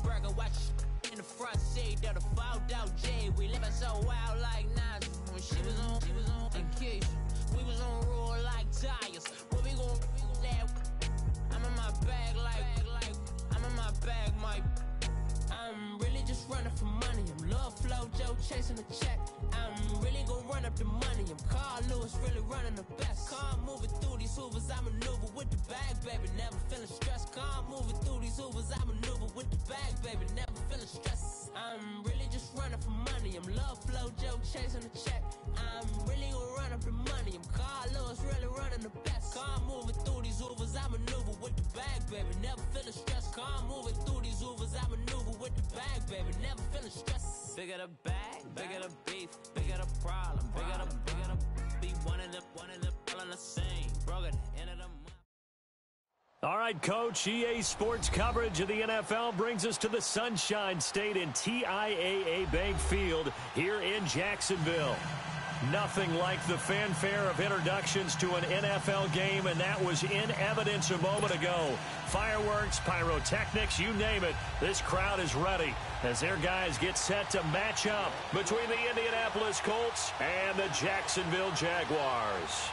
burger, watch in the front seat of the fouled out J. We living so wild like Nas. When she was on vacation, we was on roll like tires. What we gon' that? I'm in my bag like I'm in my bag, Mike. I'm really just running for money. I'm Lil Flo Joe chasing the check. I'm really gon' run up the money. I'm Carl Lewis, really running the best. Calm moving through these hoovers, I maneuver with the bag, baby. Never feeling stressed. Calm moving through these hoovers, I maneuver with the bag, baby. Never feeling stressed. I'm really just running for money. I'm Lil Flo Joe chasing the check. I'm really gon' run up the money. I'm Carl Lewis, really running the best. Calm moving through these hoovers, I maneuver with the bag, baby. Never feeling stressed. Calm moving through these hoovers, I maneuver with the bag, baby. Never feeling stressed. Bigger the bag, bigger the beef, bigger the problem, bigger the be one of them all in the same. Broke at the end of the month. All right, Coach, EA Sports coverage of the NFL brings us to the Sunshine State in TIAA Bank Field here in Jacksonville. Nothing like the fanfare of introductions to an NFL game, and that was in evidence a moment ago. Fireworks, pyrotechnics, you name it. This crowd is ready as their guys get set to match up between the Indianapolis Colts and the Jacksonville Jaguars.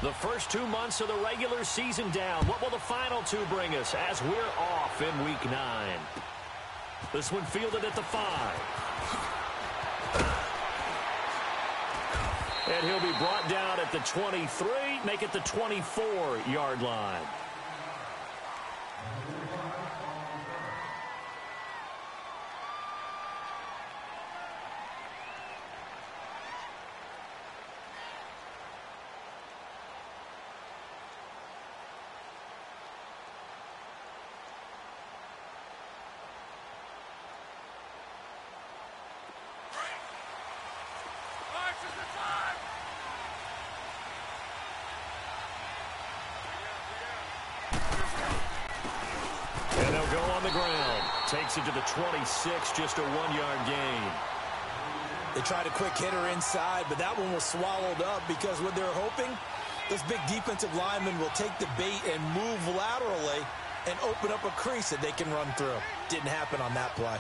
The first 2 months of the regular season down. What will the final two bring us as we're off in Week 9? This one fielded at the 5. And he'll be brought down at the 23, make it the 24-yard line. And they'll go on the ground. Takes it to the 26, just a 1-yard gain. They tried a quick hitter inside, but that one was swallowed up because what they're hoping, this big defensive lineman will take the bait and move laterally and open up a crease that they can run through. Didn't happen on that play.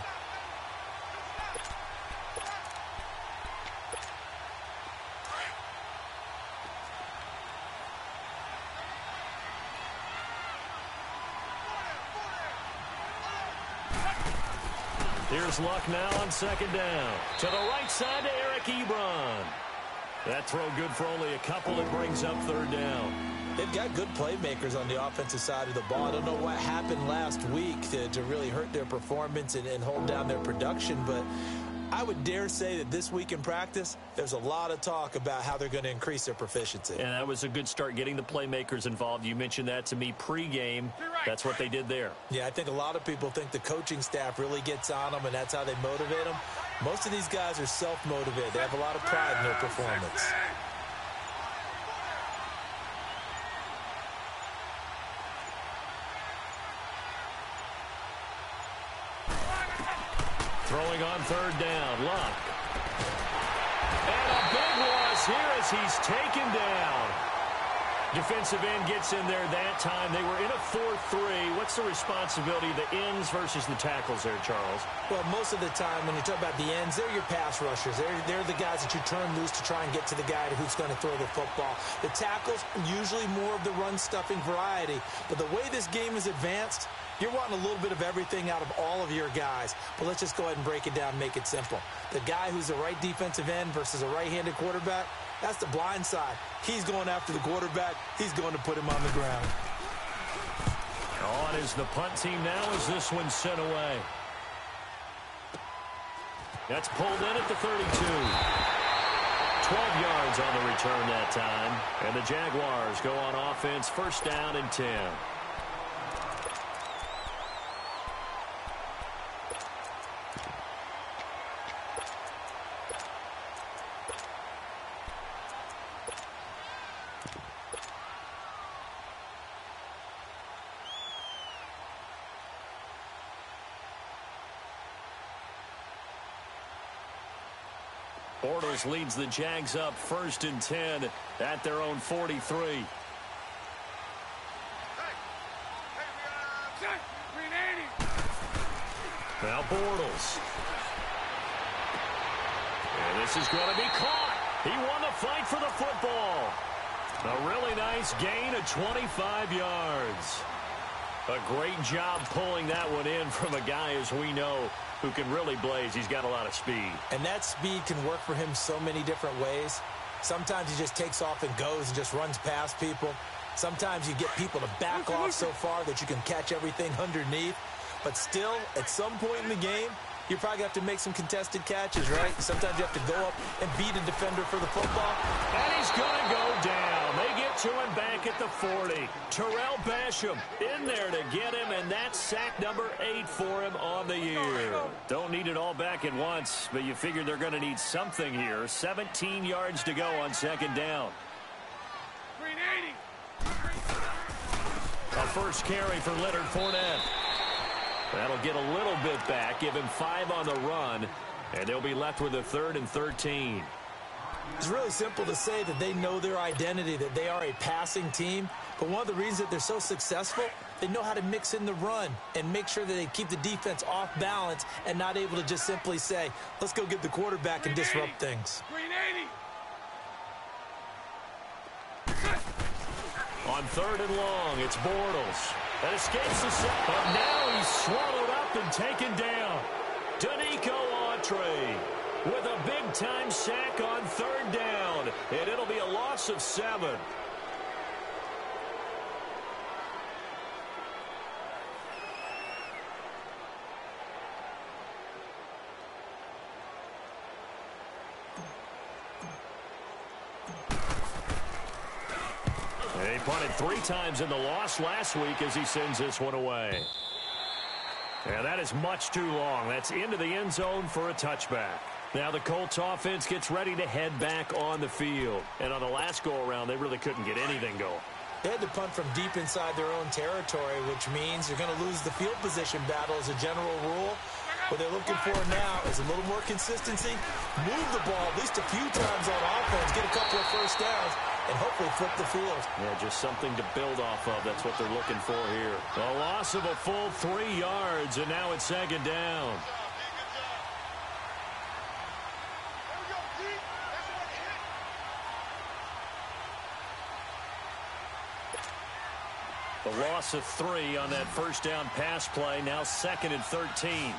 Here's Luck now on second down. To the right side to Eric Ebron. That throw good for only a couple. It brings up third down. They've got good playmakers on the offensive side of the ball. I don't know what happened last week to really hurt their performance and hold down their production, but I would dare say that this week in practice, there's a lot of talk about how they're going to increase their proficiency. And that was a good start, getting the playmakers involved. You mentioned that to me pregame. That's what they did there. Yeah, I think a lot of people think the coaching staff really gets on them, and that's how they motivate them. Most of these guys are self-motivated. They have a lot of pride in their performance. Throwing on third down, Luck. And a big loss here as he's taken down. Defensive end gets in there that time. They were in a 4-3. What's the responsibility of the ends versus the tackles there, Charles? Well, most of the time when you talk about the ends, they're your pass rushers. They're the guys that you turn loose to try and get to the guy who's going to throw the football. The tackles, usually more of the run-stuffing variety. But the way this game is advanced, you're wanting a little bit of everything out of all of your guys. But let's just go ahead and break it down and make it simple. The guy who's a right defensive end versus a right-handed quarterback, that's the blind side. He's going after the quarterback. He's going to put him on the ground. On is the punt team now as this one's sent away. That's pulled in at the 32. 12 yards on the return that time. And the Jaguars go on offense, first down and 10. Bortles leads the Jags up 1st and 10 at their own 43. Now Bortles. And this is going to be caught. He won the fight for the football. A really nice gain of 25 yards. A great job pulling that one in from a guy, as we know, who can really blaze. He's got a lot of speed. And that speed can work for him so many different ways. Sometimes he just takes off and goes and just runs past people. Sometimes you get people to back off so far that you can catch everything underneath. But still, at some point in the game, you probably have to make some contested catches, right? Sometimes you have to go up and beat a defender for the football. And he's going to go down. They get to him back at the 40. Terrell Basham in there to get him, and that's sack number 8 for him on the year. Don't need it all back at once, but you figure they're going to need something here. 17 yards to go on 2nd down. A first carry for Leonard Fournette. That'll get a little bit back, give him 5 on the run, and they'll be left with a 3rd and 13. It's really simple to say that they know their identity, that they are a passing team. But one of the reasons that they're so successful, they know how to mix in the run and make sure that they keep the defense off balance and not able to just simply say, let's go get the quarterback and disrupt things. On 3rd and long, it's Bortles. That escapes the sack, but now he's swallowed up and taken down. Danico Autry with a big-time sack on 3rd down, and it'll be a loss of 7. He punted 3 times in the loss last week as he sends this one away. And that is much too long. That's into the end zone for a touchback. Now the Colts offense gets ready to head back on the field. And on the last go-around, they really couldn't get anything going. They had to punt from deep inside their own territory, which means you're going to lose the field position battle as a general rule. What they're looking for now is a little more consistency, move the ball at least a few times on offense, get a couple of first downs, and hopefully flip the field. Yeah, just something to build off of. That's what they're looking for here. A loss of a full 3 yards, and now it's 2nd down. The loss of 3 on that first down pass play. Now 2nd and 13.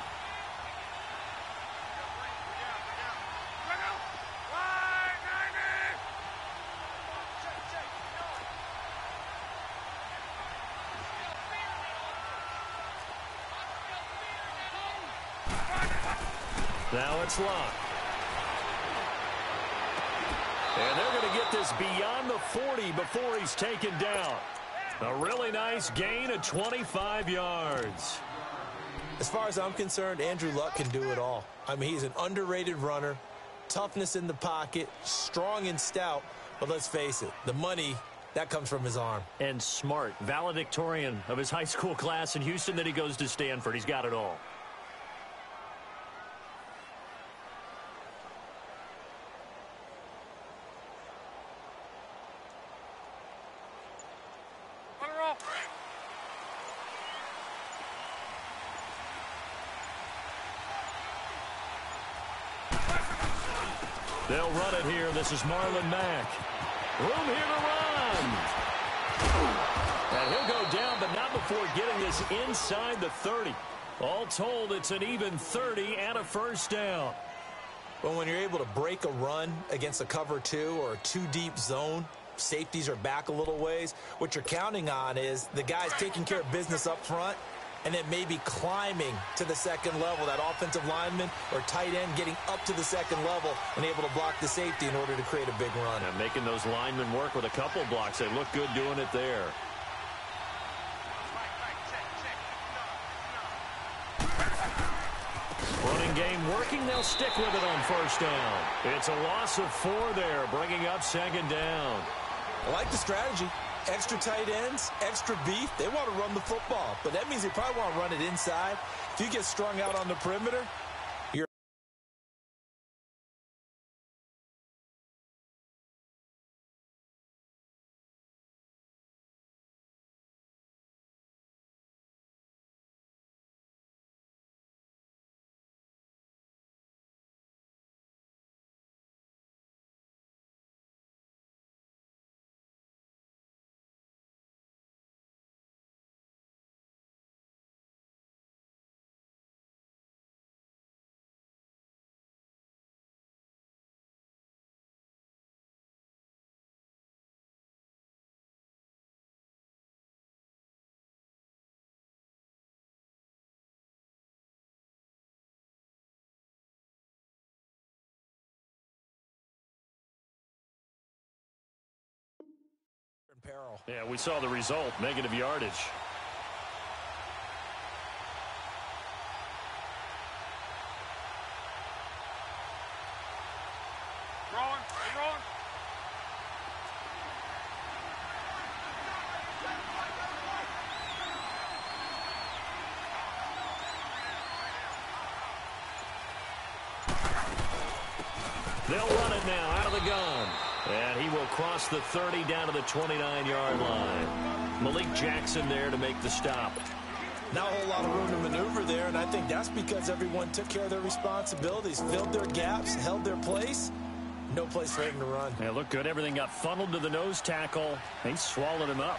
Now it's Luck. And they're going to get this beyond the 40 before he's taken down. A really nice gain of 25 yards. As far as I'm concerned, Andrew Luck can do it all. I mean, he's an underrated runner, toughness in the pocket, strong and stout. But let's face it, the money, that comes from his arm. And smart, valedictorian of his high school class in Houston, then he goes to Stanford. He's got it all. They'll run it here. This is Marlon Mack. Room here to run. And he'll go down, but not before getting this inside the 30. All told, it's an even 30 and a first down. Well, when you're able to break a run against a cover 2 or a 2-deep zone, safeties are back a little ways. What you're counting on is the guys taking care of business up front and then maybe climbing to the second level, that offensive lineman or tight end getting up to the second level and able to block the safety in order to create a big run. And making those linemen work with a couple blocks. They look good doing it there. Running game working. They'll stick with it on first down. It's a loss of 4 there, bringing up 2nd down. I like the strategy. Extra tight ends, extra beef. They want to run the football, but that means they probably want to run it inside. If you get strung out on the perimeter, peril. Yeah, we saw the result, negative yardage. They'll run it now out of the gun. And he will cross the 30 down to the 29-yard line. Malik Jackson there to make the stop. Not a whole lot of room to maneuver there, and I think that's because everyone took care of their responsibilities, filled their gaps, held their place. No place for him to run. Yeah, looked good. Everything got funneled to the nose tackle. They swallowed him up.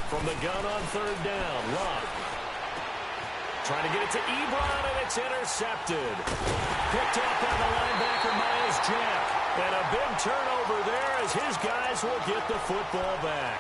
From the gun on third down, Love. Trying to get it to Ebron, and it's intercepted. Picked up by the linebacker, Myles Jack. And a big turnover there as his guys will get the football back.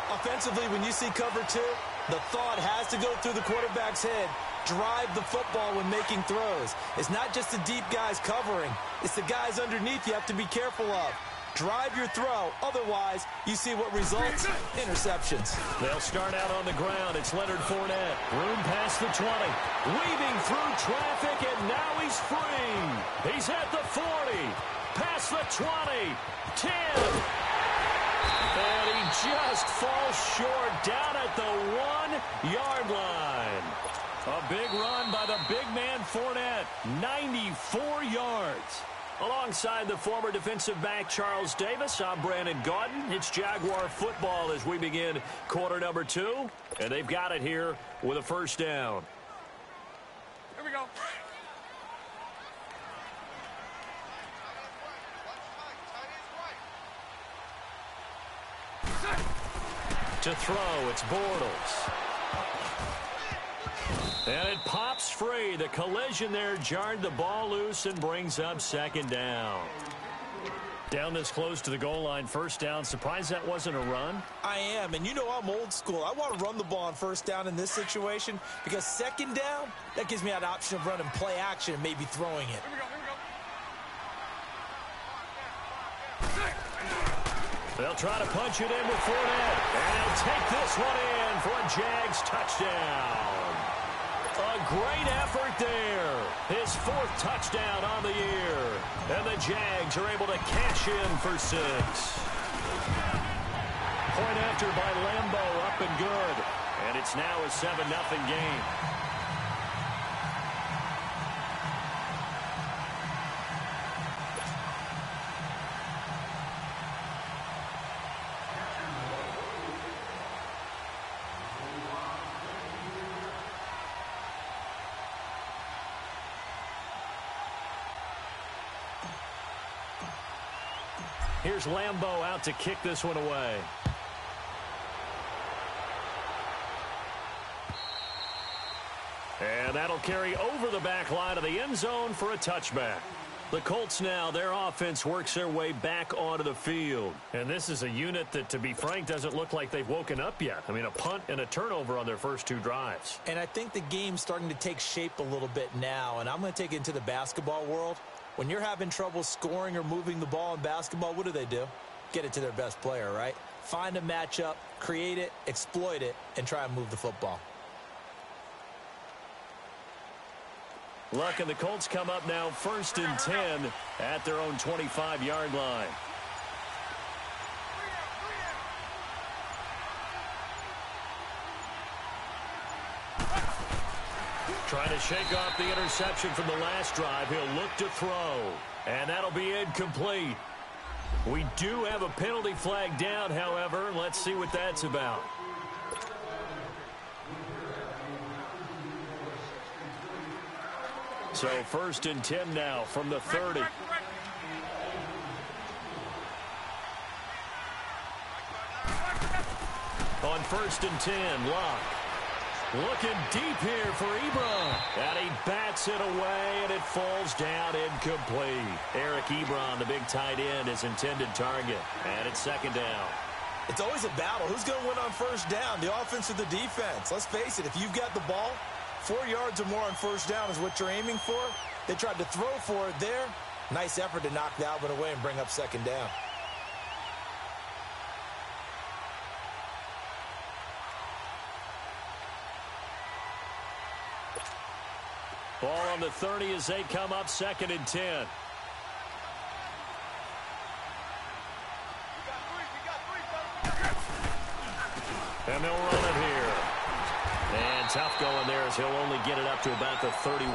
Offensively, when you see cover two, the thought has to go through the quarterback's head. Drive the football when making throws. It's not just the deep guys covering. It's the guys underneath you have to be careful of. Drive your throw. Otherwise, you see what results? Interceptions. They'll start out on the ground. It's Leonard Fournette. Room past the 20. Weaving through traffic, and now he's free. He's at the 40. Past the 20. 10. And he just falls short down at the 1-yard line. A big run by the big man Fournette. 94 yards. Alongside the former defensive back Charles Davis, I'm Brandon Gaudin. It's Jaguar football as we begin quarter number 2. And they've got it here with a first down. Here we go. To throw, it's Bortles. And it pops free. The collision there jarred the ball loose and brings up second down. Down this close to the goal line, first down. Surprised that wasn't a run? I am, and you know I'm old school. I want to run the ball on first down in this situation because second down, that gives me an option of running play action and maybe throwing it. They'll try to punch it in with Fournette. And he'll take this one in for a Jags touchdown. A great effort there. His 4th touchdown on the year. And the Jags are able to cash in for 6. Point after by Lambeau, up and good. And it's now a 7-0 game. Here's Lambeau out to kick this one away. And that'll carry over the back line of the end zone for a touchback. The Colts now, their offense works their way back onto the field. And this is a unit that, to be frank, doesn't look like they've woken up yet. I mean, a punt and a turnover on their first 2 drives. And I think the game's starting to take shape a little bit now, and I'm going to take it into the basketball world. When you're having trouble scoring or moving the ball in basketball, what do? Get it to their best player, right? Find a matchup, create it, exploit it, and try and move the football. Luck and the Colts come up now 1st and 10 at their own 25-yard line. Trying to shake off the interception from the last drive. He'll look to throw. And that'll be incomplete. We do have a penalty flag down, however. Let's see what that's about. So 1st and 10 now from the 30. On 1st and 10, Locke. Looking deep here for Ebron. And he bats it away, and it falls down incomplete. Eric Ebron, the big tight end, his intended target. And it's 2nd down. It's always a battle. Who's going to win on first down, the offense or the defense? Let's face it, if you've got the ball, 4 yards or more on first down is what you're aiming for. They tried to throw for it there. Nice effort to knock that one away and bring up second down. Ball on the 30 as they come up 2nd and 10. And they'll run it here. And tough going there as he'll only get it up to about the 31.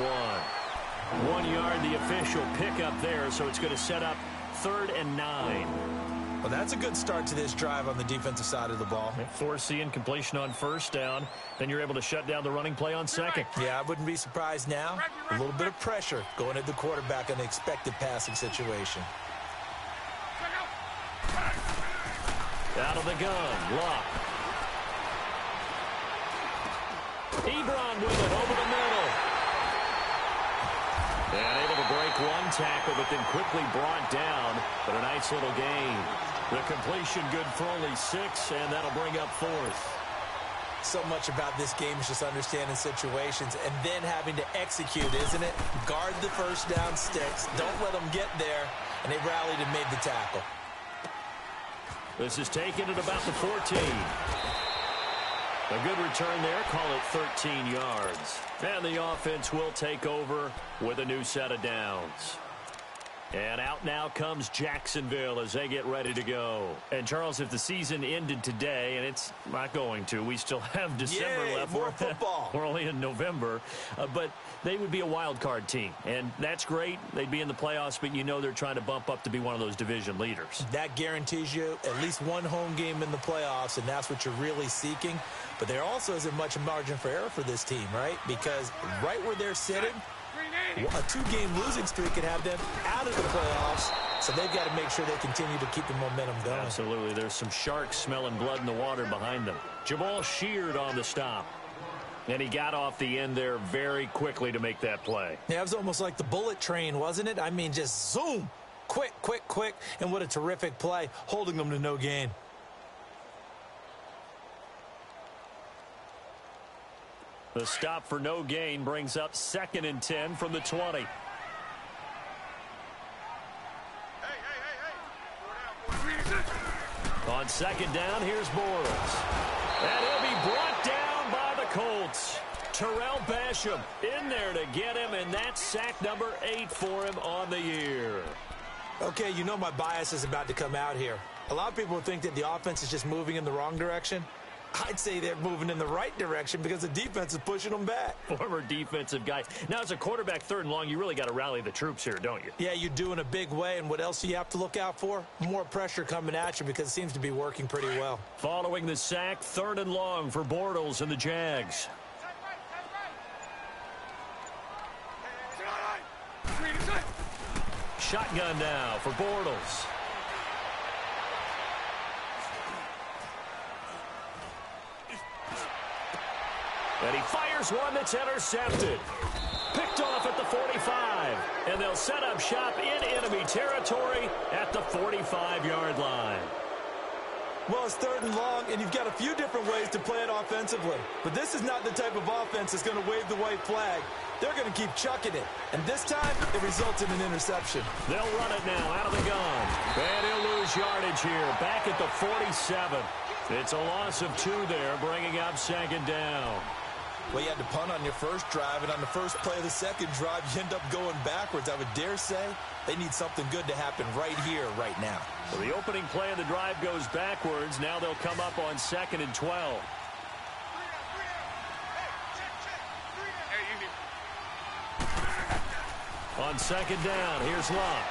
1 yard, the official pickup there, so it's going to set up 3rd and 9. Well, that's a good start to this drive on the defensive side of the ball. Force the incompletion on first down. Then you're able to shut down the running play on second. Yeah, I wouldn't be surprised now. A little bit of pressure going at the quarterback on the expected passing situation. Out of the gun, Luck. Ebron with it over the middle. And able to break one tackle, but then quickly brought down. But a nice little gain. The completion good for only 6, and that'll bring up 4th. So much about this game is just understanding situations and then having to execute, isn't it? Guard the first down sticks. Don't let them get there. And they rallied and made the tackle. This is taken at about the 14. A good return there. Call it 13 yards. And the offense will take over with a new set of downs. And out now comes Jacksonville as they get ready to go. And, Charles, if the season ended today, and it's not going to, we still have December left. More football. We're only in November. But they would be a wild card team. And that's great. They'd be in the playoffs, but you know they're trying to bump up to be one of those division leaders. That guarantees you at least one home game in the playoffs, and that's what you're really seeking. But there also isn't much margin for error for this team, right? Because right where they're sitting, a 2-game losing streak can have them out of the playoffs, so they've got to make sure they continue to keep the momentum going. Absolutely. There's some sharks smelling blood in the water behind them. Jamal Sheard on the stop. And he got off the end there very quickly to make that play. Yeah, it was almost like the bullet train, wasn't it? I mean, just zoom. Quick, quick, quick. And what a terrific play, holding them to no gain. The stop for no gain brings up 2nd and 10 from the 20. On 2nd down, here's Bortles. And he'll be brought down by the Colts. Terrell Basham in there to get him, and that's sack number 8 for him on the year. Okay, you know my bias is about to come out here. A lot of people think that the offense is just moving in the wrong direction. I'd say they're moving in the right direction because the defense is pushing them back. Former defensive guy. Now, as a quarterback 3rd and long, you really got to rally the troops here, don't you? Yeah, you do in a big way. And what else do you have to look out for? More pressure coming at you because it seems to be working pretty well. Following the sack, 3rd and long for Bortles and the Jags. Shotgun now for Bortles. And he fires one that's intercepted. Picked off at the 45. And they'll set up shop in enemy territory at the 45-yard line. Well, it's 3rd and long, and you've got a few different ways to play it offensively. But this is not the type of offense that's going to wave the white flag. They're going to keep chucking it. And this time, it results in an interception. They'll run it now out of the gun. And he'll lose yardage here. Back at the 47. It's a loss of 2 there, bringing up 2nd down. Well, you had to punt on your first drive, and on the first play of the second drive, you end up going backwards. I would dare say they need something good to happen right here, right now. So the opening play of the drive goes backwards. Now they'll come up on 2nd and 12. On 2nd down, here's Luck.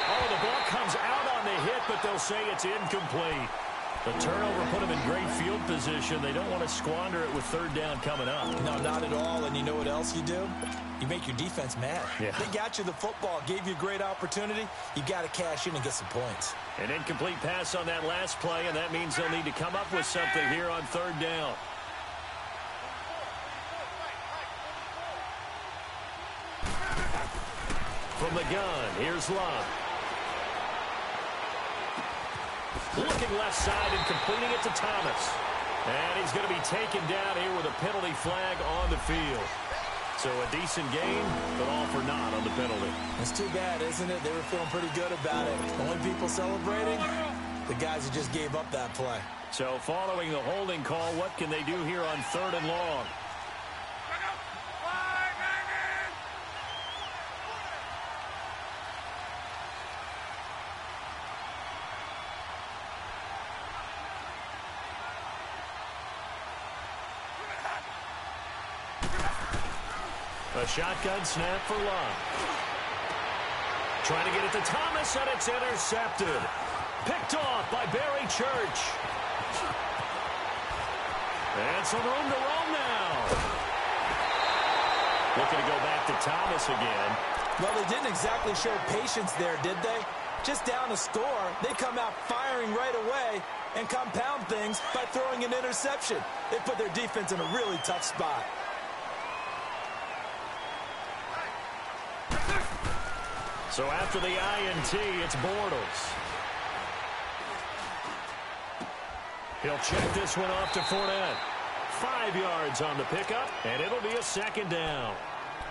Oh, the ball comes out on the hit, but they'll say it's incomplete. The turnover put them in great field position. They don't want to squander it with 3rd down coming up. No, not at all. And you know what else you do? You make your defense mad. Yeah. They got you the football, gave you a great opportunity. You got to cash in and get some points. An incomplete pass on that last play, and that means they'll need to come up with something here on 3rd down. From the gun, here's Love. Looking left side and completing it to Thomas. And he's going to be taken down here with a penalty flag on the field. So a decent game, but all for naught on the penalty. It's too bad, isn't it? They were feeling pretty good about it. Only people celebrating, the guys who just gave up that play. So following the holding call, what can they do here on 3rd and long? A shotgun snap for Love. Trying to get it to Thomas, and it's intercepted. Picked off by Barry Church. And some room to roam now. Looking to go back to Thomas again. Well, they didn't exactly show patience there, did they? Just down a score, they come out firing right away and compound things by throwing an interception. They put their defense in a really tough spot. So after the INT, it's Bortles. He'll check this one off to Fournette. 5 yards on the pickup, and it'll be a 2nd down.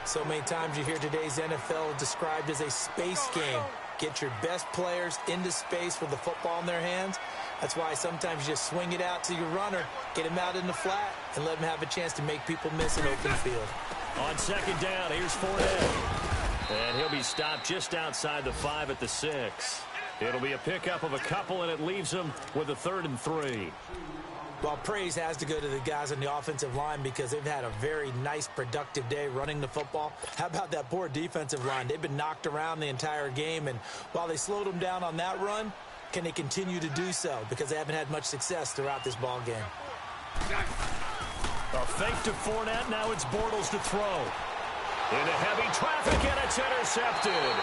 So many times you hear today's NFL described as a space game. Get your best players into space with the football in their hands. That's why sometimes you just swing it out to your runner, get him out in the flat, and let him have a chance to make people miss an open field. On 2nd down, here's Fournette. And he'll be stopped just outside the 5 at the 6. It'll be a pickup of a couple, and it leaves him with a 3rd and 3. Well, praise has to go to the guys on the offensive line because they've had a very nice, productive day running the football. How about that poor defensive line? They've been knocked around the entire game, and while they slowed them down on that run, can they continue to do so? Because they haven't had much success throughout this ball game. A fake to Fournette. Now it's Bortles to throw. Into heavy traffic, and it's intercepted.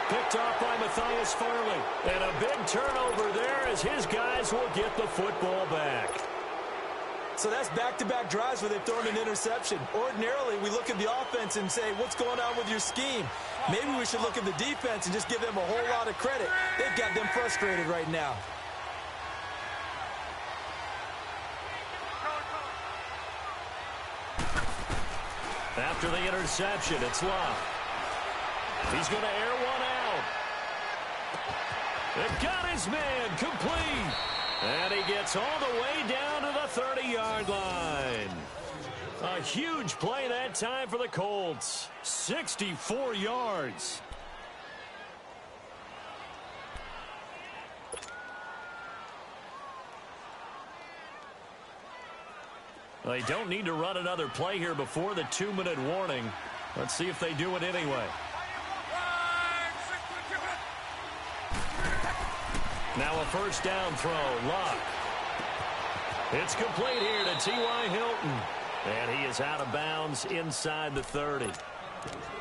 Picked off by Matthias Farley. And a big turnover there as his guys will get the football back. So that's back-to-back drives where they've thrown an interception. Ordinarily, we look at the offense and say, what's going on with your scheme? Maybe we should look at the defense and just give them a whole lot of credit. They've got them frustrated right now. After the interception, it's Love. He's going to air one out. It got his man complete. And he gets all the way down to the 30-yard line. A huge play that time for the Colts. 64 yards. They don't need to run another play here before the 2-minute warning. Let's see if they do it anyway. Now a 1st down throw. Luck. It's complete here to T.Y. Hilton. And he is out of bounds inside the 30.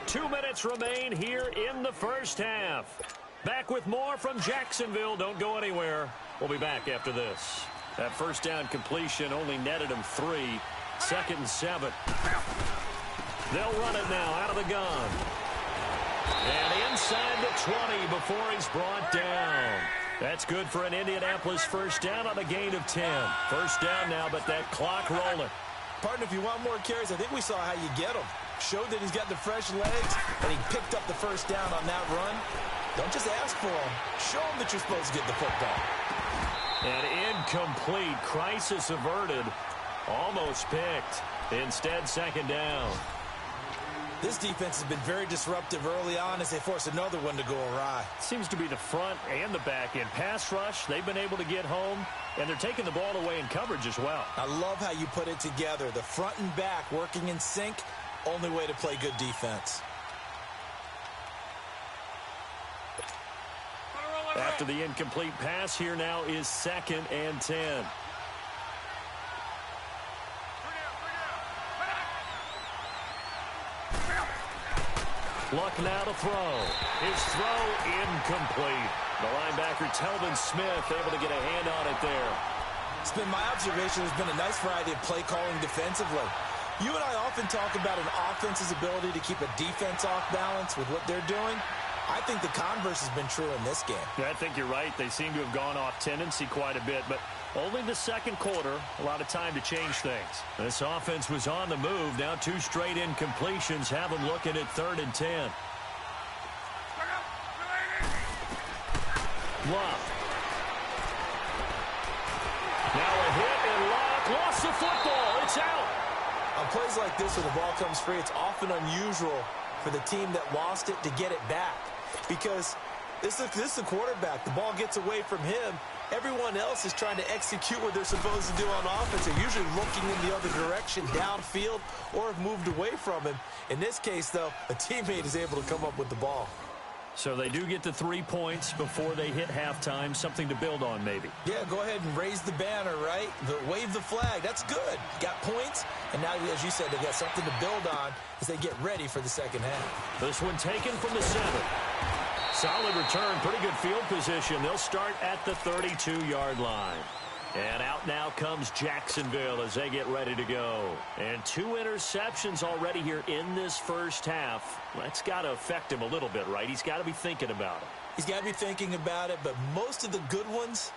2 minutes remain here in the 1st half. Back with more from Jacksonville. Don't go anywhere. We'll be back after this. That 1st down completion only netted him 3. 2nd and 7. They'll run it now out of the gun. And inside the 20 before he's brought down. That's good for an Indianapolis 1st down on a gain of 10. 1st down now, but that clock rolling. Partner, if you want more carries, I think we saw how you get them. Showed that he's got the fresh legs, and he picked up the 1st down on that run. Don't just ask for them. Show them that you're supposed to get the football. And incomplete. Crisis averted. Almost picked. Instead, 2nd down. This defense has been very disruptive early on as they force another one to go awry. Seems to be the front and the back end. Pass rush, they've been able to get home, and they're taking the ball away in coverage as well. I love how you put it together. The front and back working in sync, only way to play good defense. After the incomplete pass, here now is 2nd and 10. Luck now to throw. His throw incomplete. The linebacker, Telvin Smith, able to get a hand on it there. It's been my observation there's been a nice variety of play calling defensively. You and I often talk about an offense's ability to keep a defense off balance with what they're doing. I think the converse has been true in this game. Yeah, I think you're right. They seem to have gone off tendency quite a bit, but only the second quarter, a lot of time to change things. This offense was on the move. Now 2 straight incompletions have them looking at 3rd and 10. Love. Now a hit and Love lost the football. It's out. On plays like this where the ball comes free, it's often unusual for the team that lost it to get it back. Because this is the quarterback. The ball gets away from him. Everyone else is trying to execute what they're supposed to do on offense. They're usually looking in the other direction, downfield, or have moved away from him. In this case, though, a teammate is able to come up with the ball. So they do get the 3 points before they hit halftime, something to build on maybe. Yeah, go ahead and raise the banner, right? Wave the flag. That's good. Got points, and now, as you said, they got something to build on as they get ready for the second half. This one taken from the 7. Solid return, pretty good field position. They'll start at the 32-yard line. And out now comes Jacksonville as they get ready to go. And 2 interceptions already here in this first half. That's got to affect him a little bit, right? He's got to be thinking about it. He's got to be thinking about it, but most of the good ones,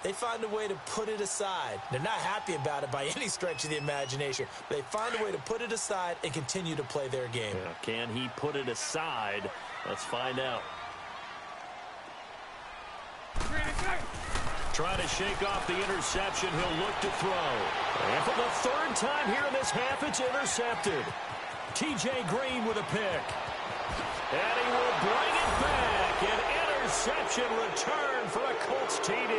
they find a way to put it aside. They're not happy about it by any stretch of the imagination. But they find a way to put it aside and continue to play their game. Yeah, can he put it aside? Let's find out. Trying to shake off the interception. He'll look to throw. And for the 3rd time here in this half, it's intercepted. T.J. Green with a pick. And he will bring it back. An interception return for a Colts TD.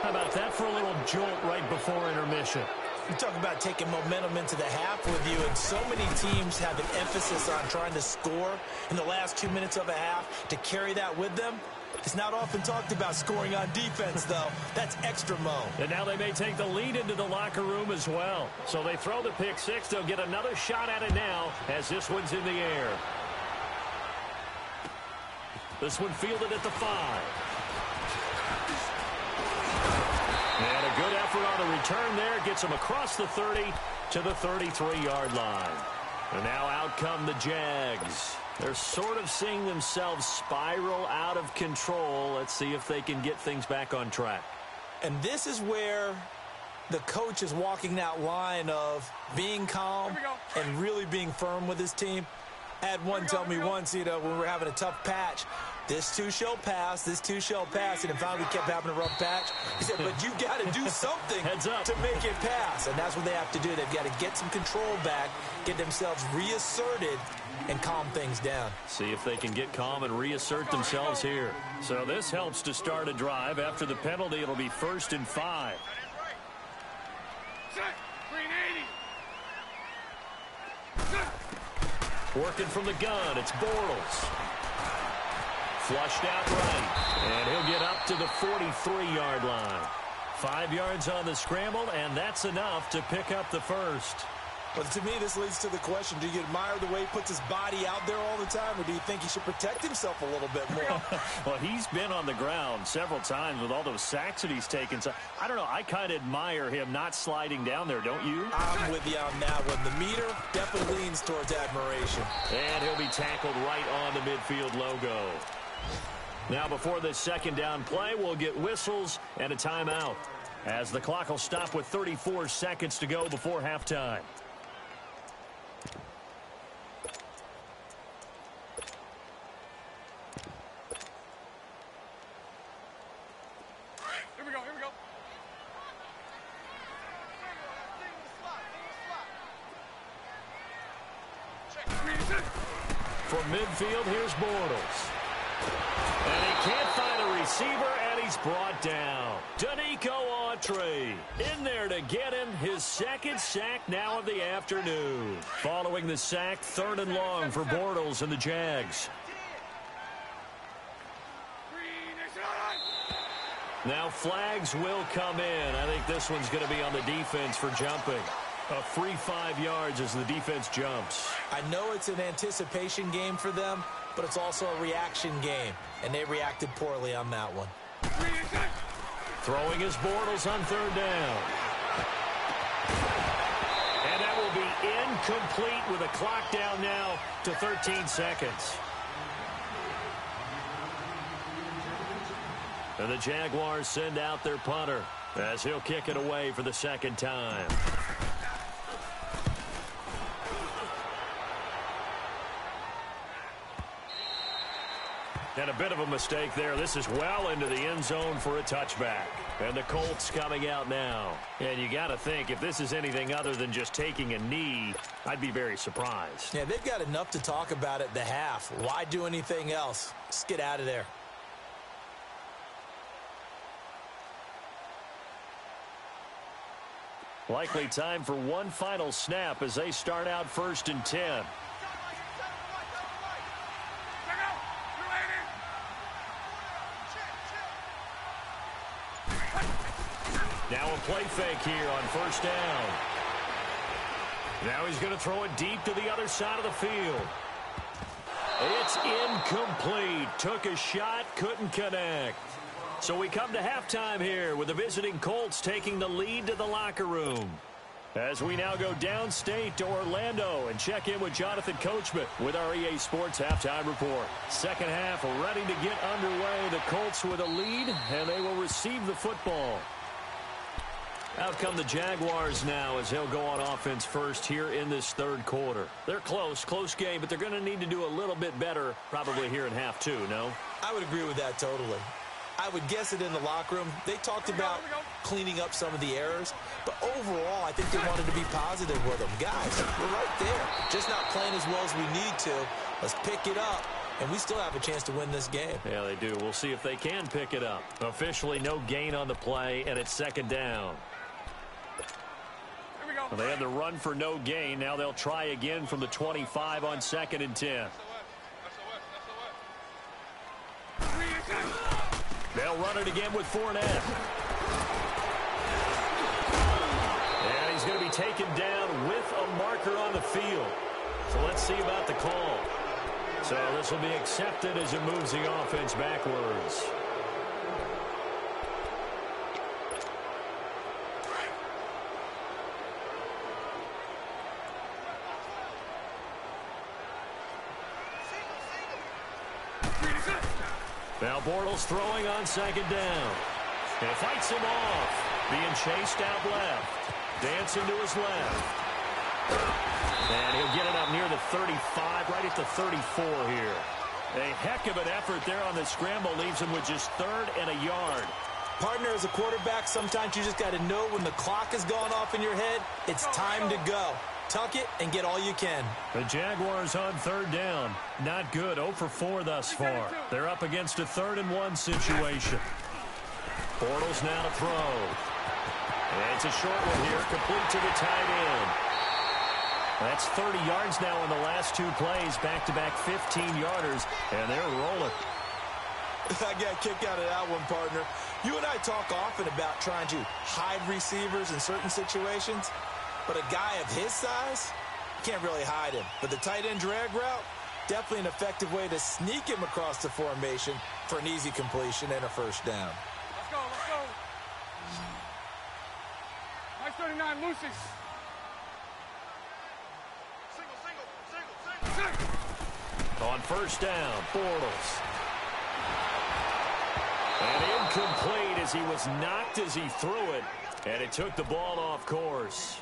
How about that for a little jolt right before intermission? You talk about taking momentum into the half with you, and so many teams have an emphasis on trying to score in the last 2 minutes of a half to carry that with them. It's not often talked about scoring on defense, though. That's extra mo. And now they may take the lead into the locker room as well. So they throw the pick 6. They'll get another shot at it now as this one's in the air. This one fielded at the 5. And a good effort on the return there. Gets them across the 30 to the 33-yard line. And now out come the Jags. They're sort of seeing themselves spiral out of control. Let's see if they can get things back on track. And this is where the coach is walking that line of being calm and really being firm with his team. I had one tell me once, when we were having a tough patch, this too shall pass, this too shall pass, and then finally we kept having a rough patch. He said, but you got to do something to make it pass, and that's what they have to do. They've got to get some control back, get themselves reasserted, and calm things down. See if they can get calm and reassert themselves here. So this helps to start a drive. After the penalty, it'll be 1st and 5. Working from the gun, it's Bortles. Flushed out right, and he'll get up to the 43-yard line. 5 yards on the scramble, and that's enough to pick up the first. But to me, this leads to the question, do you admire the way he puts his body out there all the time, or do you think he should protect himself a little bit more? Well, he's been on the ground several times with all those sacks that he's taken. So, I don't know, I kind of admire him not sliding down there, don't you? I'm with you on that one. The meter definitely leans towards admiration. And he'll be tackled right on the midfield logo. Now, before this second down play, we'll get whistles and a timeout, as the clock will stop with 34 seconds to go before halftime. From midfield, here's Bortles. And he can't find a receiver, and he's brought down. Danico Autry in there to get him his 2nd sack now of the afternoon. Following the sack, 3rd and long for Bortles and the Jags. Now flags will come in. I think this one's going to be on the defense for jumping. A free 5 yards as the defense jumps. I know it's an anticipation game for them, but it's also a reaction game, and they reacted poorly on that one. Throwing his Bortles on 3rd down. And that will be incomplete with a clock down now to 13 seconds. And the Jaguars send out their punter as he'll kick it away for the second time. And a bit of a mistake there. This is well into the end zone for a touchback. And the Colts coming out now. And you got to think, if this is anything other than just taking a knee, I'd be very surprised. Yeah, they've got enough to talk about at the half. Why do anything else? Just get out of there. Likely time for one final snap as they start out 1st and 10. Now a play fake here on 1st down. Now he's going to throw it deep to the other side of the field. It's incomplete. Took a shot, couldn't connect. So we come to halftime here with the visiting Colts taking the lead to the locker room. As we now go downstate to Orlando and check in with Jonathan Coachman with our EA Sports Halftime Report. Second half ready to get underway. The Colts with a lead, and they will receive the football. Out come the Jaguars now as they'll go on offense first here in this third quarter. They're close game, but they're going to need to do a little bit better probably here in half two, no? I would agree with that totally. I would guess it in the locker room. They talked about cleaning up some of the errors, but overall I think they wanted to be positive with them. Guys, we're right there. Just not playing as well as we need to. Let's pick it up. And we still have a chance to win this game. Yeah, they do. We'll see if they can pick it up. Officially no gain on the play, and it's second down. Well, they had the run for no gain. Now they'll try again from the 25 on 2nd and 10. They'll run it again with Fournette. And he's going to be taken down with a marker on the field. So let's see about the call. So this will be accepted as it moves the offense backwards. Now Bortles throwing on 2nd down. And fights him off. Being chased out left. Dancing to his left. And he'll get it up near the 35, right at the 34 here. A heck of an effort there on the scramble. Leaves him with just 3rd and a yard. Partner, as a quarterback, sometimes you just got to know when the clock has gone off in your head, it's time to go. Tuck it and get all you can. The Jaguars on 3rd down. Not good. 0 for 4 thus far. They're up against a 3rd and 1 situation. Bortles now to throw. And it's a short one here. Complete to the tight end. That's 30 yards now in the last 2 plays. Back-to-back 15-yarders. And they're rolling. I got a kick out of that one, partner. You and I talk often about trying to hide receivers in certain situations. But a guy of his size, you can't really hide him. But the tight end drag route, definitely an effective way to sneak him across the formation for an easy completion and a 1st down. Let's go. Nice 39, Lucy. Single. On 1st down, Bortles. And incomplete as he was knocked as he threw it. And it took the ball off course.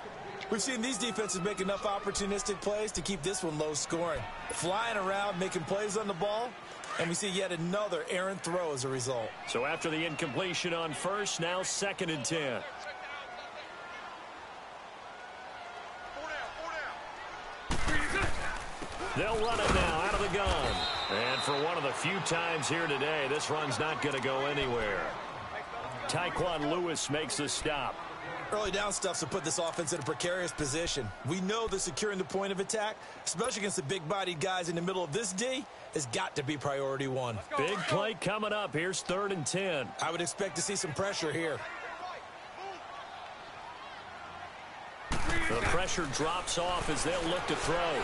We've seen these defenses make enough opportunistic plays to keep this one low scoring. Flying around, making plays on the ball, and we see yet another errant throw as a result. So after the incompletion on 1st, now 2nd and 10. They'll run it now out of the gun. And for one of the few times here today, this run's not going to go anywhere. Tyquan Lewis makes the stop. Early down stuff to put this offense in a precarious position. We know that securing the point of attack, especially against the big-bodied guys in the middle of this D, has got to be priority one. Big play coming up. Here's 3rd and 10. I would expect to see some pressure here. The pressure drops off as they'll look to throw.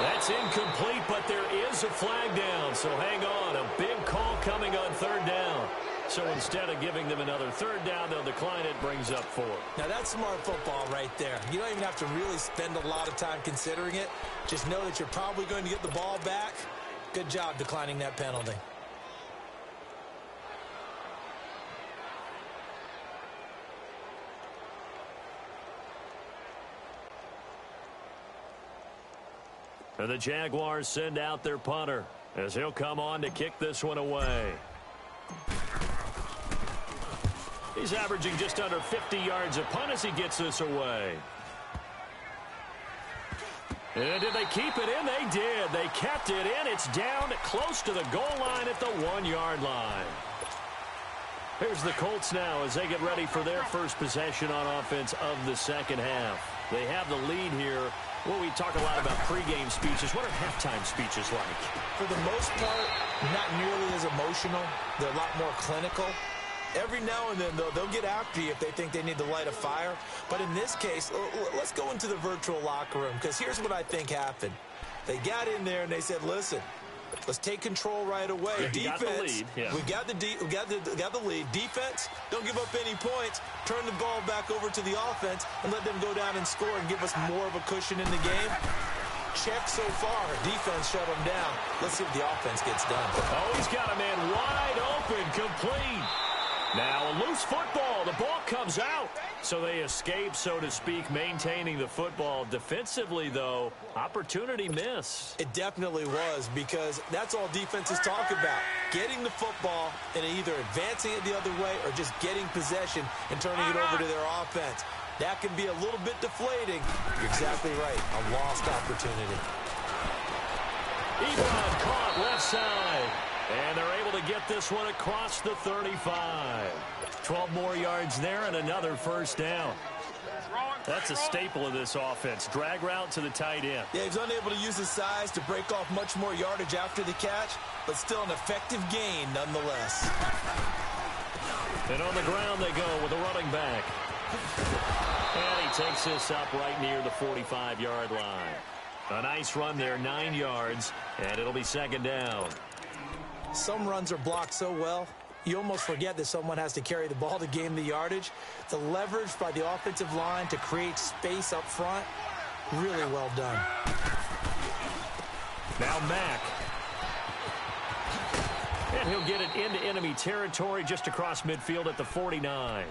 That's incomplete, but there is a flag down, so hang on. A big call coming on 3rd down. So instead of giving them another third down, they'll decline it, brings up 4. Now, that's smart football right there. You don't even have to really spend a lot of time considering it. Just know that you're probably going to get the ball back. Good job declining that penalty. And the Jaguars send out their punter as he'll come on to kick this one away. He's averaging just under 50 yards a punt as he gets this away. And did they keep it in? They did. They kept it in. It's down close to the goal line at the 1-yard line. Here's the Colts now as they get ready for their first possession on offense of the second half. They have the lead here. Well, we talk a lot about pregame speeches. What are halftime speeches like? For the most part, not nearly as emotional. They're a lot more clinical. Every now and then, though, they'll get after you if they think they need to light a fire. But in this case, let's go into the virtual locker room, because here's what I think happened. They got in there and they said, listen, let's take control right away. Yeah, Defense, we got the lead. Defense, don't give up any points. Turn the ball back over to the offense and let them go down and score and give us more of a cushion in the game. Check so far. Defense shut them down. Let's see if the offense gets done. Oh, he's got a man wide open, complete. Now a loose football. The ball comes out. So they escape, so to speak, maintaining the football. Defensively, though, opportunity miss. It definitely was, because that's all defenses talk about. Getting the football and either advancing it the other way or just getting possession and turning it over to their offense. That can be a little bit deflating. You're exactly right. A lost opportunity. Ebron caught left side. And they're able to get this one across the 35. 12 more yards there and another first down. That's a staple of this offense. Drag route to the tight end. Yeah, he's unable to use his size to break off much more yardage after the catch, but still an effective gain nonetheless. And on the ground they go with a running back. And he takes this up right near the 45-yard line. A nice run there, 9 yards, and it'll be second down. Some runs are blocked so well, you almost forget that someone has to carry the ball to gain the yardage. The leverage by the offensive line to create space up front, really well done. Now Mack. And he'll get it into enemy territory just across midfield at the 49.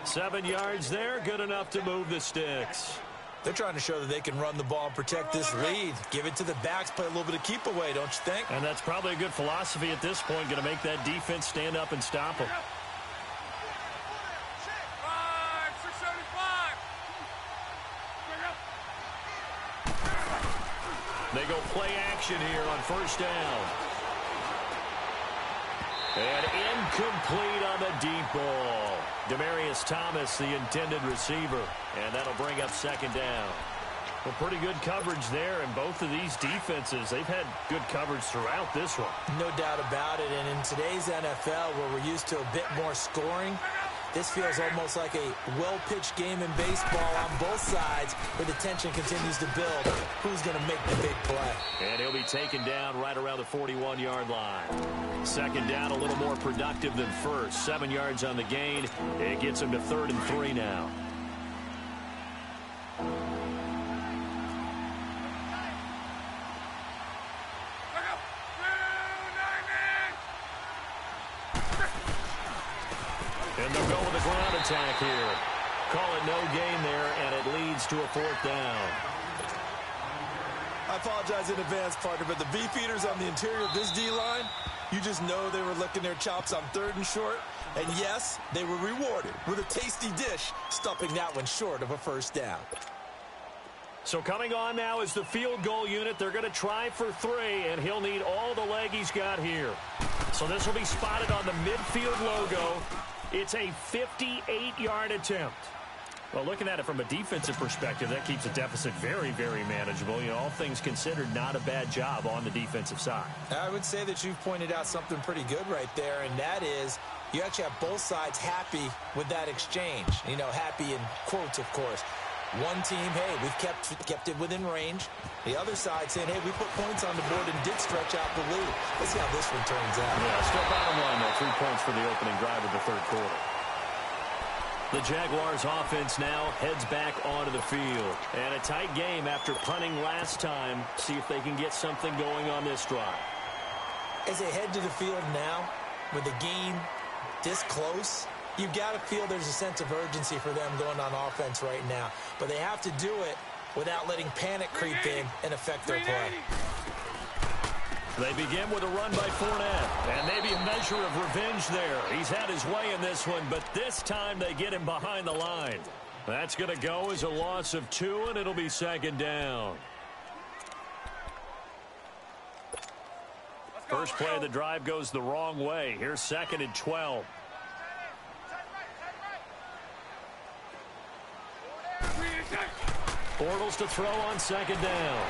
7 yards there, good enough to move the sticks. They're trying to show that they can run the ball and protect this lead. Give it to the backs, play a little bit of keep away, don't you think? And that's probably a good philosophy at this point, going to make that defense stand up and stop them. 675. They go play action here on first down. And incomplete on the deep ball. Demaryius Thomas, the intended receiver. And that'll bring up second down. Well, pretty good coverage there. And both of these defenses, they've had good coverage throughout this one. No doubt about it. And in today's NFL, where we're used to a bit more scoring, this feels almost like a well-pitched game in baseball on both sides, where the tension continues to build. Who's going to make the big play? And he'll be taken down right around the 41-yard line. Second down, a little more productive than first. 7 yards on the gain. It gets him to 3rd and 3 now. And they'll go with a ground attack here. Call it no gain there, and it leads to a 4th down. I apologize in advance, partner, but the beefeaters on the interior of this D-line, you just know they were licking their chops on 3rd and short. And yes, they were rewarded with a tasty dish, stuffing that one short of a first down. So coming on now is the field goal unit. They're going to try for 3, and he'll need all the leg he's got here. So this will be spotted on the midfield logo. It's a 58-yard attempt. Well, looking at it from a defensive perspective, that keeps the deficit very, very manageable. You know, all things considered, not a bad job on the defensive side. I would say that you've pointed out something pretty good right there, and that is you actually have both sides happy with that exchange. You know, happy in quotes, of course. One team, hey, we've kept it within range. The other side saying, hey, we put points on the board and did stretch out the lead. Let's see how this one turns out. Yeah, still bottom line, though. 3 points for the opening drive of the third quarter. The Jaguars offense now heads back onto the field. And a tight game after punting last time. See if they can get something going on this drive. As they head to the field now, with the game this close, you've got to feel there's a sense of urgency for them going on offense right now. But they have to do it without letting panic creep in and affect their play. They begin with a run by Fournette, and maybe a measure of revenge there. He's had his way in this one, but this time they get him behind the line. That's going to go as a loss of 2, and it'll be second down. First play of the drive goes the wrong way. Here's 2nd and 12. Bortles to throw on 2nd down.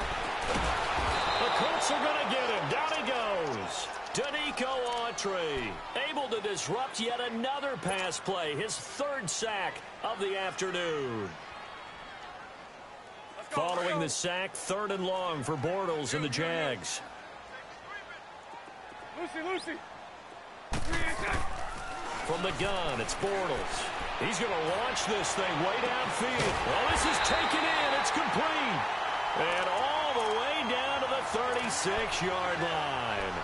The Colts are going to get him. Down he goes. Danico Autry able to disrupt yet another pass play. His 3rd sack of the afternoon. Following the sack, 3rd and long for Bortles and the Jags. Lucy. From the gun, it's Bortles. He's going to launch this thing way downfield. Well, this is taken in. It's complete. And all the way down to the 36-yard line.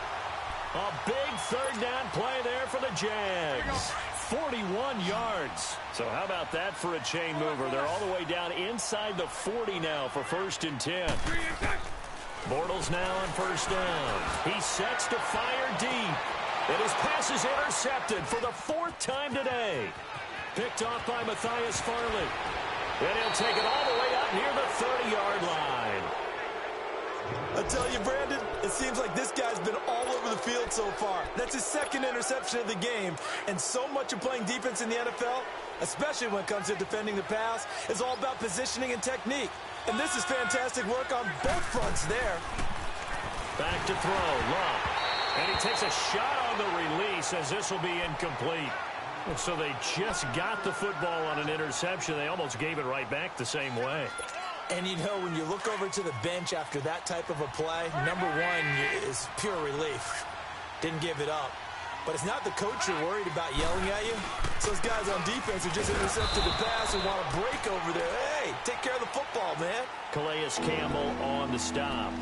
A big 3rd down play there for the Jags. 41 yards. So how about that for a chain mover? They're all the way down inside the 40 now for 1st and 10. Bortles now on 1st down. He sets to fire deep. And his pass is intercepted for the 4th time today. Picked off by Matthias Farley. And he'll take it all the way up near the 30-yard line. I tell you, Brandon, it seems like this guy's been all over the field so far. That's his 2nd interception of the game. And so much of playing defense in the NFL, especially when it comes to defending the pass, is all about positioning and technique. And this is fantastic work on both fronts there. Back to throw, Love. And he takes a shot on the release as this will be incomplete. So they just got the football on an interception. They almost gave it right back the same way. And you know, when you look over to the bench after that type of a play, number one is pure relief. Didn't give it up. But it's not the coach you're worried about yelling at you. It's those guys on defense who just intercepted the pass and want to break over there. Hey, take care of the football, man. Calais Campbell on the stop.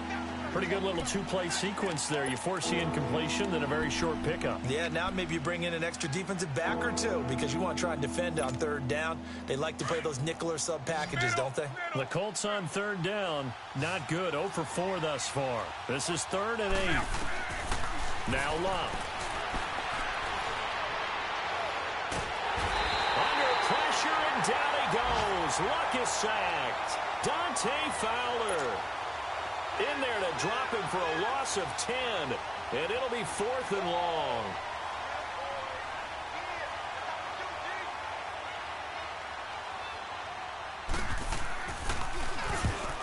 Pretty good little 2-play sequence there. You force the incompletion, then a very short pickup. Yeah, now maybe you bring in an extra defensive back or two because you want to try and defend on 3rd down. They like to play those nickel or sub packages, don't they? The Colts on 3rd down, not good. 0 for 4 thus far. This is 3rd and 8. Now Love. Under pressure, and down he goes. Luck is sacked. Dante Fowler in there to drop him for a loss of 10. And it'll be 4th and long.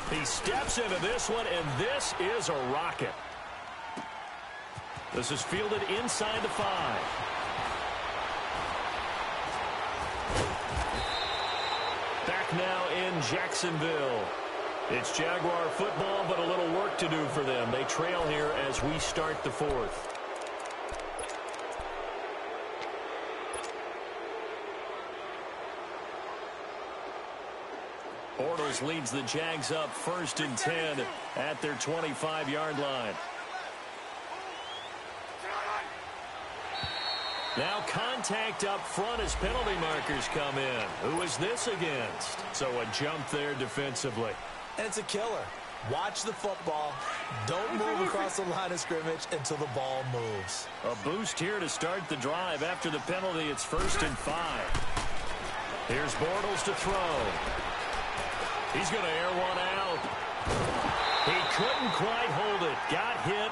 He steps into this one, and this is a rocket. This is fielded inside the 5. Back now in Jacksonville. It's Jaguar football, but a little work to do for them. They trail here as we start the 4th. Bortles leads the Jags up 1st and 10 at their 25-yard line. Now contact up front as penalty markers come in. Who is this against? So a jump there defensively. And it's a killer. Watch the football. Don't move across the line of scrimmage until the ball moves. A boost here to start the drive. After the penalty, it's 1st and 5. Here's Bortles to throw. He's going to air one out. He couldn't quite hold it. Got hit.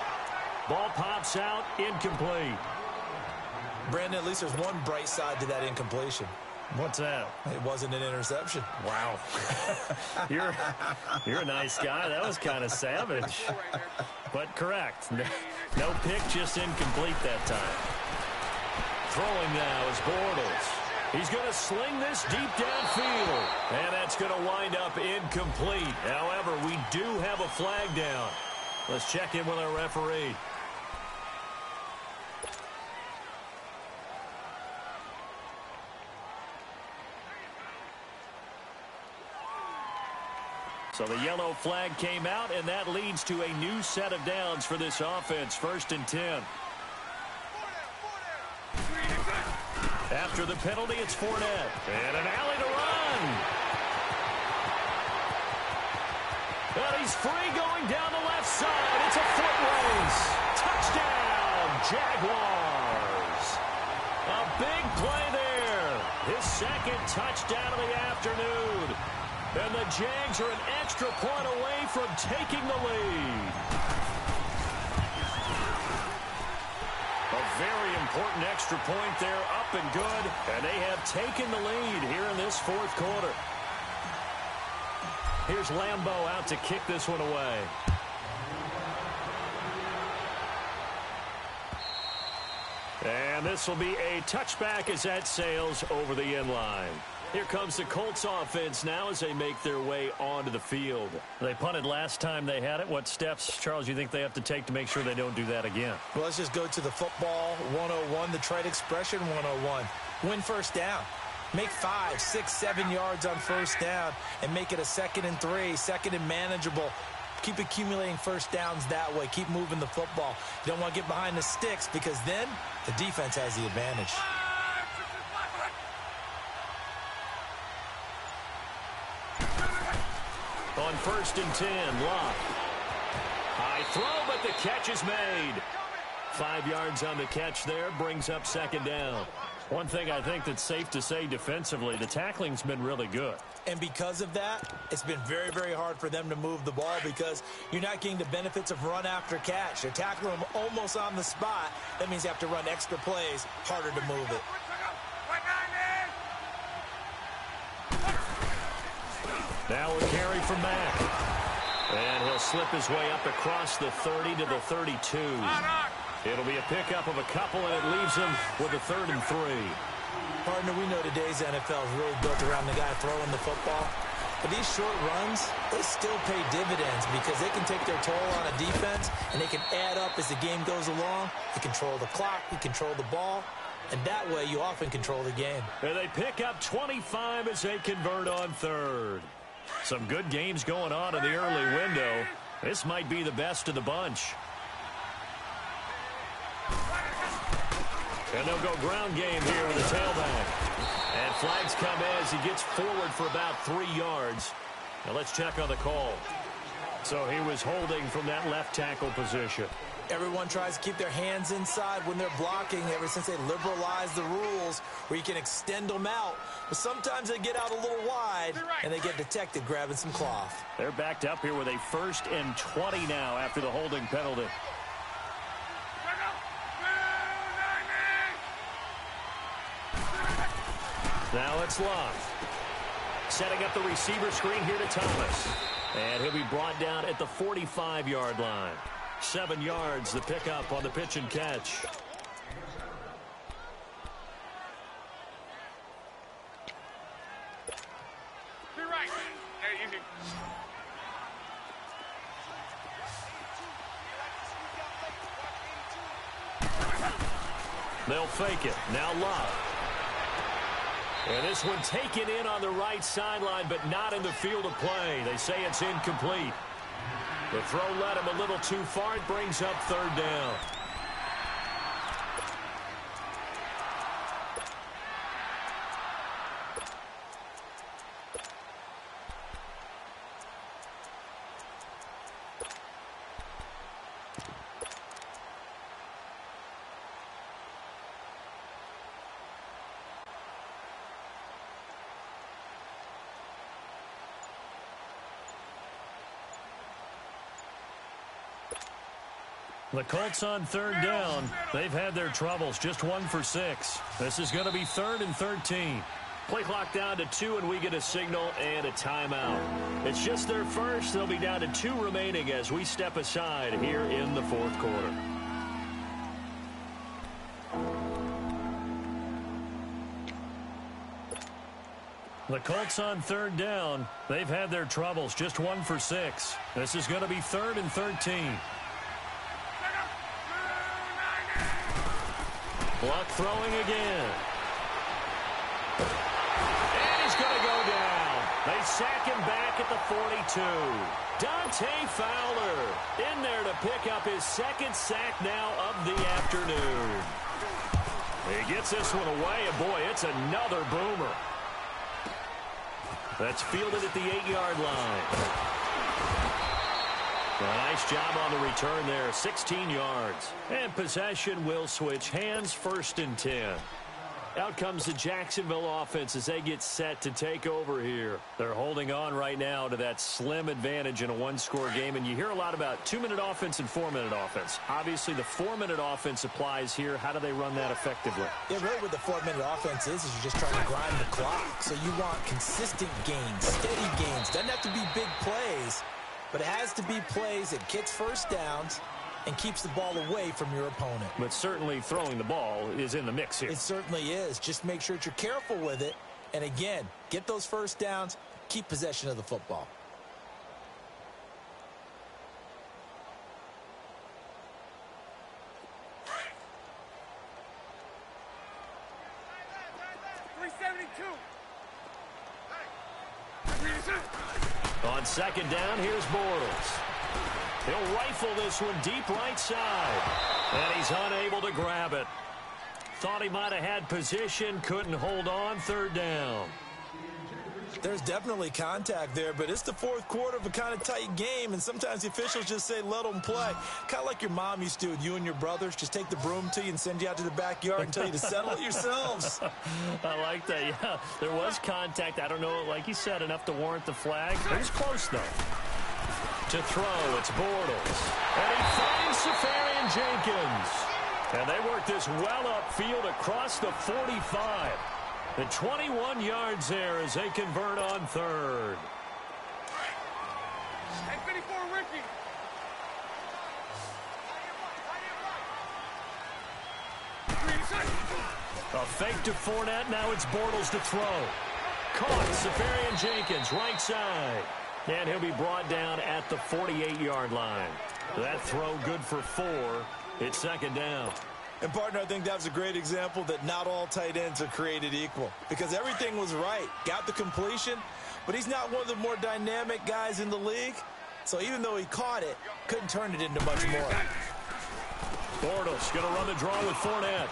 Ball pops out. Incomplete. Brandon, at least there's one bright side to that incompletion. What's that? It wasn't an interception. Wow. You're a nice guy. That was kind of savage. But correct. No pick, just incomplete that time. Throwing now is Bortles. He's going to sling this deep downfield. And that's going to wind up incomplete. However, we do have a flag down. Let's check in with our referee. So the yellow flag came out, and that leads to a new set of downs for this offense. 1st and 10. After the penalty, it's Fournette. And an alley to run. And he's free going down the left side. It's a foot race. Touchdown, Jaguars. A big play there. His 2nd touchdown of the afternoon. And the Jags are an extra point away from taking the lead. A very important extra point there, up and good. And they have taken the lead here in this 4th quarter. Here's Lambeau out to kick this one away. And this will be a touchback as that sails over the end line. Here comes the Colts offense now as they make their way onto the field. They punted last time they had it. What steps, Charles, you think they have to take to make sure they don't do that again? Well, let's just go to the football 101, the trade expression 101. Win 1st down. Make 5, 6, 7 yards on 1st down and make it a 2nd and 3, 2nd and manageable. Keep accumulating 1st downs that way. Keep moving the football. You don't want to get behind the sticks because then the defense has the advantage. On 1st and 10, Locke. High throw, but the catch is made. 5 yards on the catch there, brings up 2nd down. One thing I think that's safe to say defensively, the tackling's been really good. And because of that, it's been very, very hard for them to move the ball because you're not getting the benefits of run after catch. They're tackling them almost on the spot. That means you have to run extra plays, harder to move it. Now a carry from Mack. And he'll slip his way up across the 30 to the 32. It'll be a pickup of a couple, and it leaves him with a 3rd and 3. Partner, we know today's NFL is really built around the guy throwing the football. But these short runs, they still pay dividends because they can take their toll on a defense, and they can add up as the game goes along. You control the clock, you control the ball, and that way you often control the game. And they pick up 25 as they convert on 3rd. Some good games going on in the early window. This might be the best of the bunch. And they'll go ground game here with the tailback. And flags come as he gets forward for about 3 yards. Now let's check on the call. So he was holding from that left tackle position. Everyone tries to keep their hands inside when they're blocking ever since they liberalized the rules where you can extend them out. But sometimes they get out a little wide and they get detected grabbing some cloth. They're backed up here with a 1st and 20 now after the holding penalty. Now it's Locke. Setting up the receiver screen here to Thomas. And he'll be brought down at the 45-yard line. 7 yards, the pickup on the pitch and catch. Be right. Hey, easy. They'll fake it. Now Locke. And this one taken in on the right sideline, but not in the field of play. They say it's incomplete. The throw led him a little too far. It brings up 3rd down. The Colts on 3rd down. They've had their troubles, just 1 for 6. This is going to be 3rd and 13. Play clock down to 2, and we get a signal and a timeout. It's just their first. They'll be down to 2 remaining as we step aside here in the 4th quarter. The Colts on third down. They've had their troubles, just 1 for 6. This is going to be 3rd and 13. Luck throwing again. And he's going to go down. They sack him back at the 42. Dante Fowler in there to pick up his 2nd sack now of the afternoon. He gets this one away, and boy, it's another boomer. That's fielded at the 8-yard line. A nice job on the return there, 16 yards. And possession will switch hands, 1st and 10. Out comes the Jacksonville offense as they get set to take over here. They're holding on right now to that slim advantage in a 1-score game, and you hear a lot about 2-minute offense and 4-minute offense. Obviously, the 4-minute offense applies here. How do they run that effectively? Yeah, really what the 4-minute offense is you're just trying to grind the clock. So you want consistent gains, steady gains. Doesn't have to be big plays, but it has to be plays that gets first downs and keeps the ball away from your opponent. But certainly throwing the ball is in the mix here. It certainly is. Just make sure that you're careful with it. And again, get those first downs, keep possession of the football. On 2nd down, here's Bortles. He'll rifle this one deep right side. And he's unable to grab it. Thought he might have had position, couldn't hold on, 3rd down. There's definitely contact there, but it's the 4th quarter of a kind of tight game, and sometimes the officials just say, let them play. Kind of like your mom used to do with you and your brothers. Just take the broom to you and send you out to the backyard and tell you to settle it yourselves. I like that, yeah. There was contact. I don't know, like you said, enough to warrant the flag. It was close, though. To throw, it's Bortles. And he finds Safarian Jenkins. And they work this well upfield across the 45. The 21 yards there as they convert on 3rd. A fake to Fournette. Now it's Bortles to throw. Caught. Safarian Jenkins, right side. And he'll be brought down at the 48-yard line. That throw good for 4. It's 2nd down. And, partner, I think that was a great example that not all tight ends are created equal. Because everything was right. Got the completion, but he's not one of the more dynamic guys in the league. So even though he caught it, couldn't turn it into much more. Bortles going to run the draw with Fournette.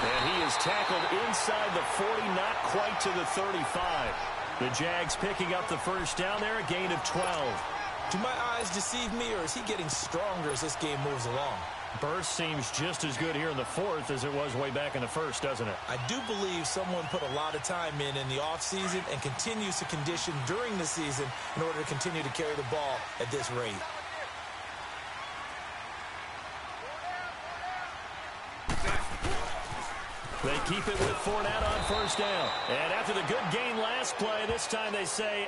And he is tackled inside the 40, not quite to the 35. The Jags picking up the 1st down there, a gain of 12. Do my eyes deceive me, or is he getting stronger as this game moves along? Burst seems just as good here in the 4th as it was way back in the 1st, doesn't it? I do believe someone put a lot of time in the offseason and continues to condition during the season in order to continue to carry the ball at this rate. They keep it with Fournette on 1st down. And after the good gain last play, this time they say,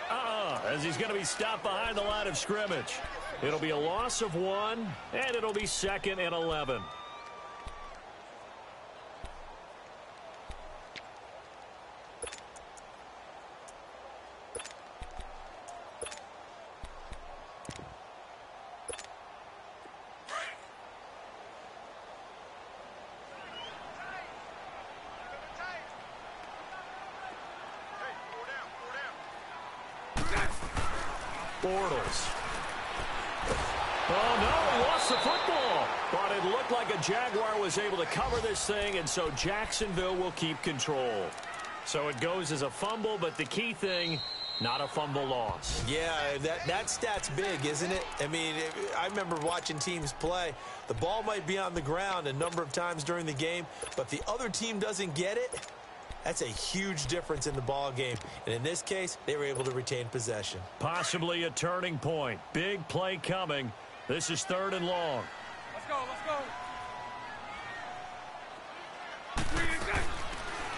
as he's going to be stopped behind the line of scrimmage. It'll be a loss of 1, and it'll be 2nd and 11. Bortles. Oh, no, he lost the football. But it looked like a Jaguar was able to cover this thing, and so Jacksonville will keep control. So it goes as a fumble, but the key thing, not a fumble loss. Yeah, that stat's big, isn't it? I mean, I remember watching teams play. The ball might be on the ground a number of times during the game, but the other team doesn't get it. That's a huge difference in the ball game. And in this case, they were able to retain possession. Possibly a turning point. Big play coming. This is 3rd and long. Let's go,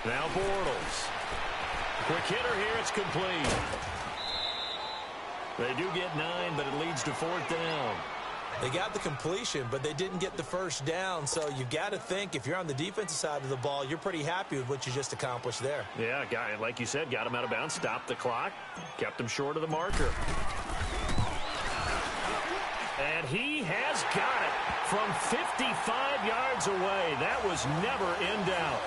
Now Bortles. Quick hitter here. It's complete. They do get 9, but it leads to 4th down. They got the completion, but they didn't get the first down. So you've got to think, if you're on the defensive side of the ball, you're pretty happy with what you just accomplished there. Yeah, guy, like you said, got him out of bounds, stopped the clock, kept him short of the marker. And he has got it from 55 yards away. That was never in doubt.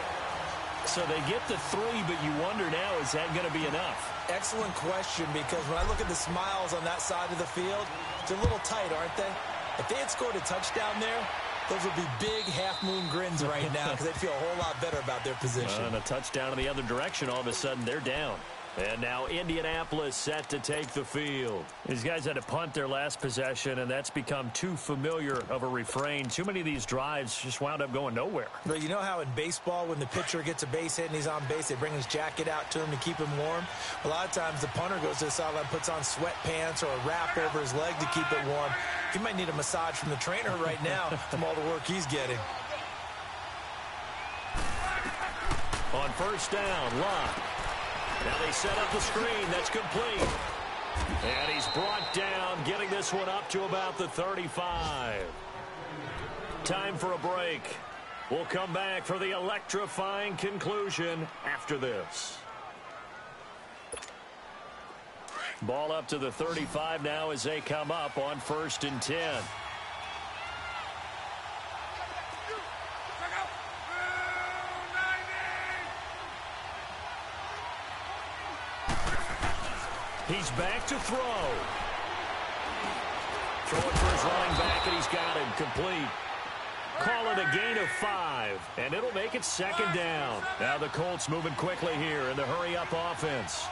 So they get the 3, but you wonder now, is that going to be enough? Excellent question, because when I look at the smiles on that side of the field, they're a little tight, aren't they? If they had scored a touchdown there, those would be big half-moon grins right now because they'd feel a whole lot better about their position. And a touchdown in the other direction, all of a sudden they're down. And now Indianapolis set to take the field. These guys had to punt their last possession, and that's become too familiar of a refrain. Too many of these drives just wound up going nowhere. But you know how in baseball, when the pitcher gets a base hit and he's on base, they bring his jacket out to him to keep him warm? A lot of times the punter goes to the sideline, puts on sweatpants or a wrap over his leg to keep it warm. He might need a massage from the trainer right now from all the work he's getting. On first down, Locke. Now they set up the screen. That's complete. And he's brought down, getting this one up to about the 35. Time for a break. We'll come back for the electrifying conclusion after this. Ball up to the 35 now as they come up on 1st and 10. He's back to throw. Throwing for his running back, and he's got him complete. Call it a gain of 5, and it'll make it 2nd down. Now the Colts moving quickly here in the hurry-up offense.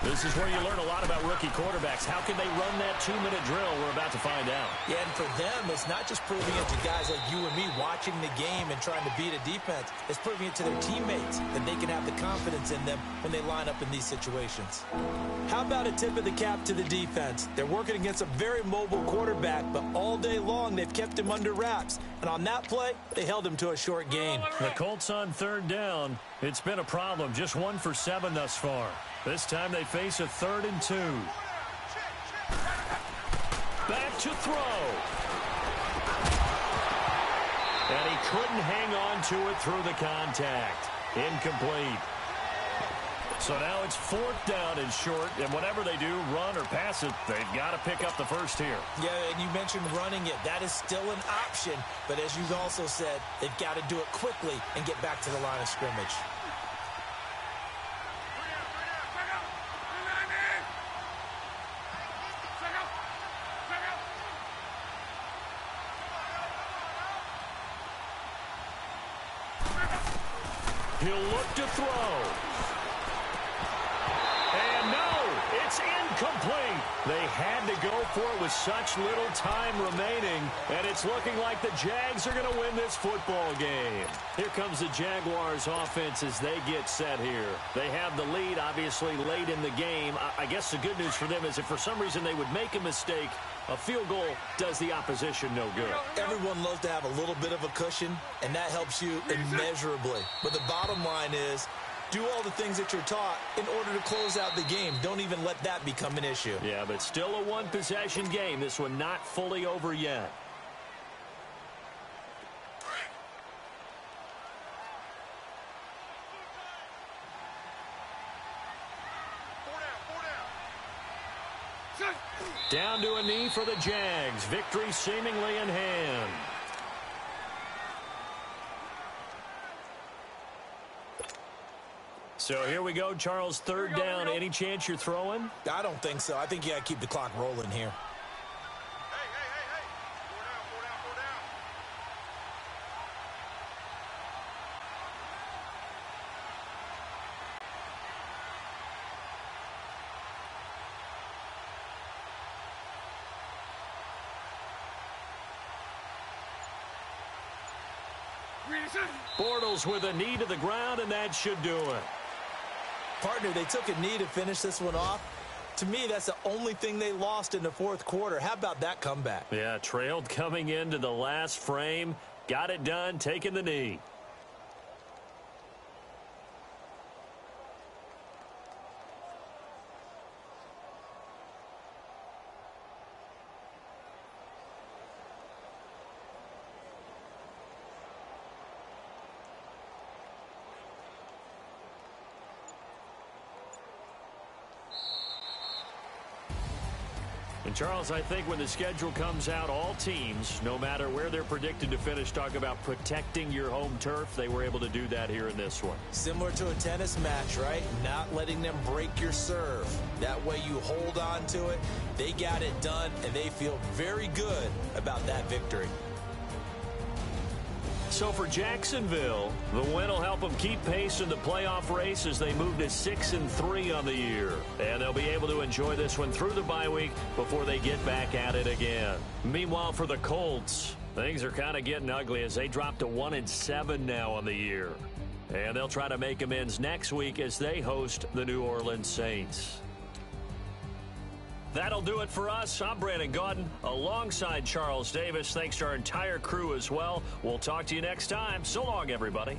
This is where you learn a lot about rookie quarterbacks. How can they run that 2-minute drill? We're about to find out. Yeah, and for them, it's not just proving it to guys like you and me watching the game and trying to beat a defense. It's proving it to their teammates that they can have the confidence in them when they line up in these situations. How about a tip of the cap to the defense? They're working against a very mobile quarterback, but all day long they've kept him under wraps. And on that play, they held him to a short gain. The Colts on 3rd down. It's been a problem. Just 1 for 7 thus far. This time they face a 3rd and 2. Back to throw. And he couldn't hang on to it through the contact. Incomplete. So now it's 4th down and short, and whatever they do, run or pass it, they've got to pick up the first here. Yeah, and you mentioned running it. That is still an option, but as you've also said, they've got to do it quickly and get back to the line of scrimmage. He'll look to throw. And no, it's incomplete. They had to go for it with such little time remaining, and it's looking like the Jags are going to win this football game. Here comes the Jaguars offense as they get set here. They have the lead, obviously, late in the game. I guess the good news for them is if for some reason they would make a mistake, a field goal does the opposition no good. Everyone loves to have a little bit of a cushion, and that helps you immeasurably. But the bottom line is, do all the things that you're taught in order to close out the game. Don't even let that become an issue. Yeah, but still a one-possession game. This one not fully over yet. Down to a knee for the Jags. Victory seemingly in hand. So here we go, Charles, 3rd down. Any chance you're throwing? I don't think so. I think you got to keep the clock rolling here. Hey. 4 down. Bortles with a knee to the ground, and that should do it. Partner, they took a knee to finish this one off. To me, that's the only thing they lost in the 4th quarter. How about that comeback? Yeah, trailed coming into the last frame. Got it done, taking the knee. And Charles, I think when the schedule comes out, all teams, no matter where they're predicted to finish, talk about protecting your home turf. They were able to do that here in this one. Similar to a tennis match, right? Not letting them break your serve. That way you hold on to it. They got it done, and they feel very good about that victory. So for Jacksonville, the win will help them keep pace in the playoff race as they move to 6-3 on the year. And they'll be able to enjoy this one through the bye week before they get back at it again. Meanwhile, for the Colts, things are kind of getting ugly as they drop to 1-7 now on the year. And they'll try to make amends next week as they host the New Orleans Saints. That'll do it for us. I'm Brandon Gaudin alongside Charles Davis. Thanks to our entire crew as well. We'll talk to you next time. So long, everybody.